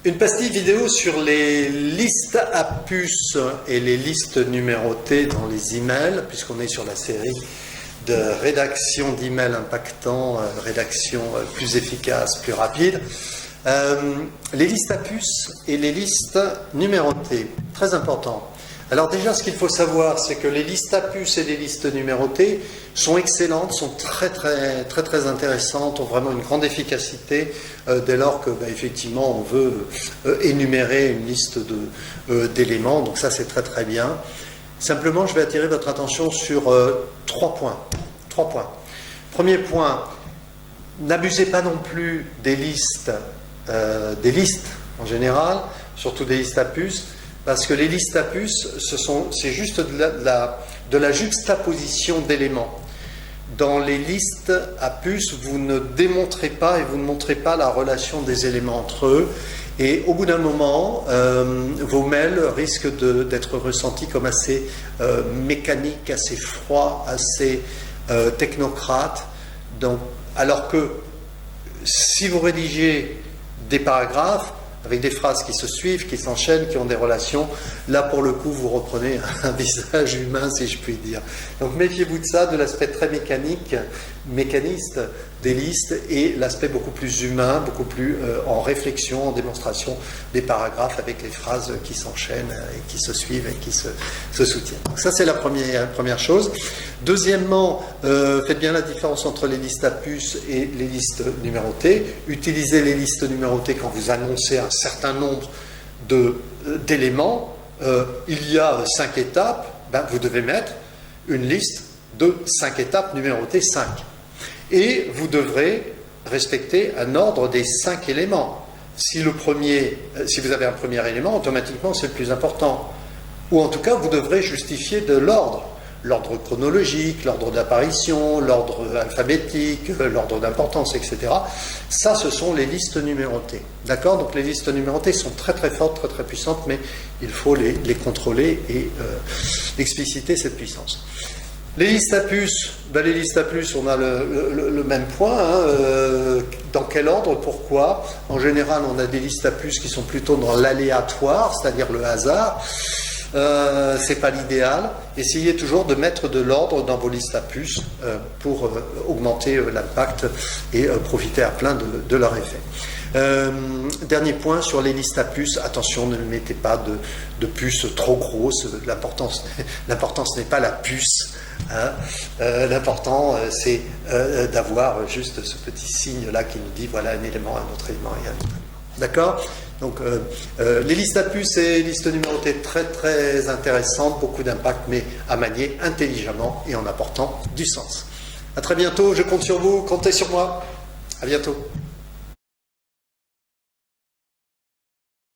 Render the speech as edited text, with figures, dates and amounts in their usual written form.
Une pastille vidéo sur les listes à puces et les listes numérotées dans les emails, puisqu'on est sur la série de rédaction d'emails impactants, rédaction plus efficace, plus rapide. Les listes à puces et les listes numérotées, très important. Alors déjà, ce qu'il faut savoir, c'est que les listes à puces et les listes numérotées sont excellentes, sont très intéressantes, ont vraiment une grande efficacité dès lors que, effectivement, on veut énumérer une liste d'éléments. Donc ça, c'est très bien. Simplement, je vais attirer votre attention sur 3 points. Premier point, n'abusez pas non plus des listes en général, surtout des listes à puces. Parce que les listes à puces, c'est juste de la juxtaposition d'éléments. Dans les listes à puces, vous ne démontrez pas et vous ne montrez pas la relation des éléments entre eux. Et au bout d'un moment, vos mails risquent d'être ressentis comme assez mécaniques, assez froids, assez technocrates. Donc, alors que si vous rédigez des paragraphes, avec des phrases qui se suivent, qui s'enchaînent, qui ont des relations. Là, pour le coup, vous reprenez un visage humain, si je puis dire. Donc, méfiez-vous de ça, de l'aspect très mécaniste des listes et l'aspect beaucoup plus humain, beaucoup plus en réflexion, en démonstration des paragraphes avec les phrases qui s'enchaînent et qui se suivent et qui se soutiennent. Donc, ça, c'est la première chose. Deuxièmement, faites bien la différence entre les listes à puces et les listes numérotées. Utilisez les listes numérotées quand vous annoncez un certain nombre d'éléments. Il y a 5 étapes, vous devez mettre une liste de 5 étapes numérotées 5. Et vous devrez respecter un ordre des 5 éléments. Si vous avez un premier élément, automatiquement c'est le plus important. Ou en tout cas, vous devrez justifier de l'ordre. L'ordre chronologique, l'ordre d'apparition, l'ordre alphabétique, l'ordre d'importance, etc. Ça, ce sont les listes numérotées. D'accord? Donc les listes numérotées sont très fortes, très puissantes, mais il faut les contrôler et expliciter cette puissance. Les listes à puces, on a le même point. Dans quel ordre? Pourquoi? En général, on a des listes à puces qui sont plutôt dans l'aléatoire, c'est-à-dire le hasard. C'est pas l'idéal. Essayez toujours de mettre de l'ordre dans vos listes à puces pour augmenter l'impact et profiter à plein de leur effet. Dernier point sur les listes à puces, attention, ne mettez pas de puces trop grosses. L'importance n'est pas la puce. L'important c'est d'avoir juste ce petit signe là qui nous dit voilà un élément, un autre élément et un autre élément. D'accord? Donc les listes à puces et les listes numérotées très intéressantes, beaucoup d'impact, mais à manier intelligemment et en apportant du sens. À très bientôt, je compte sur vous, comptez sur moi. À bientôt.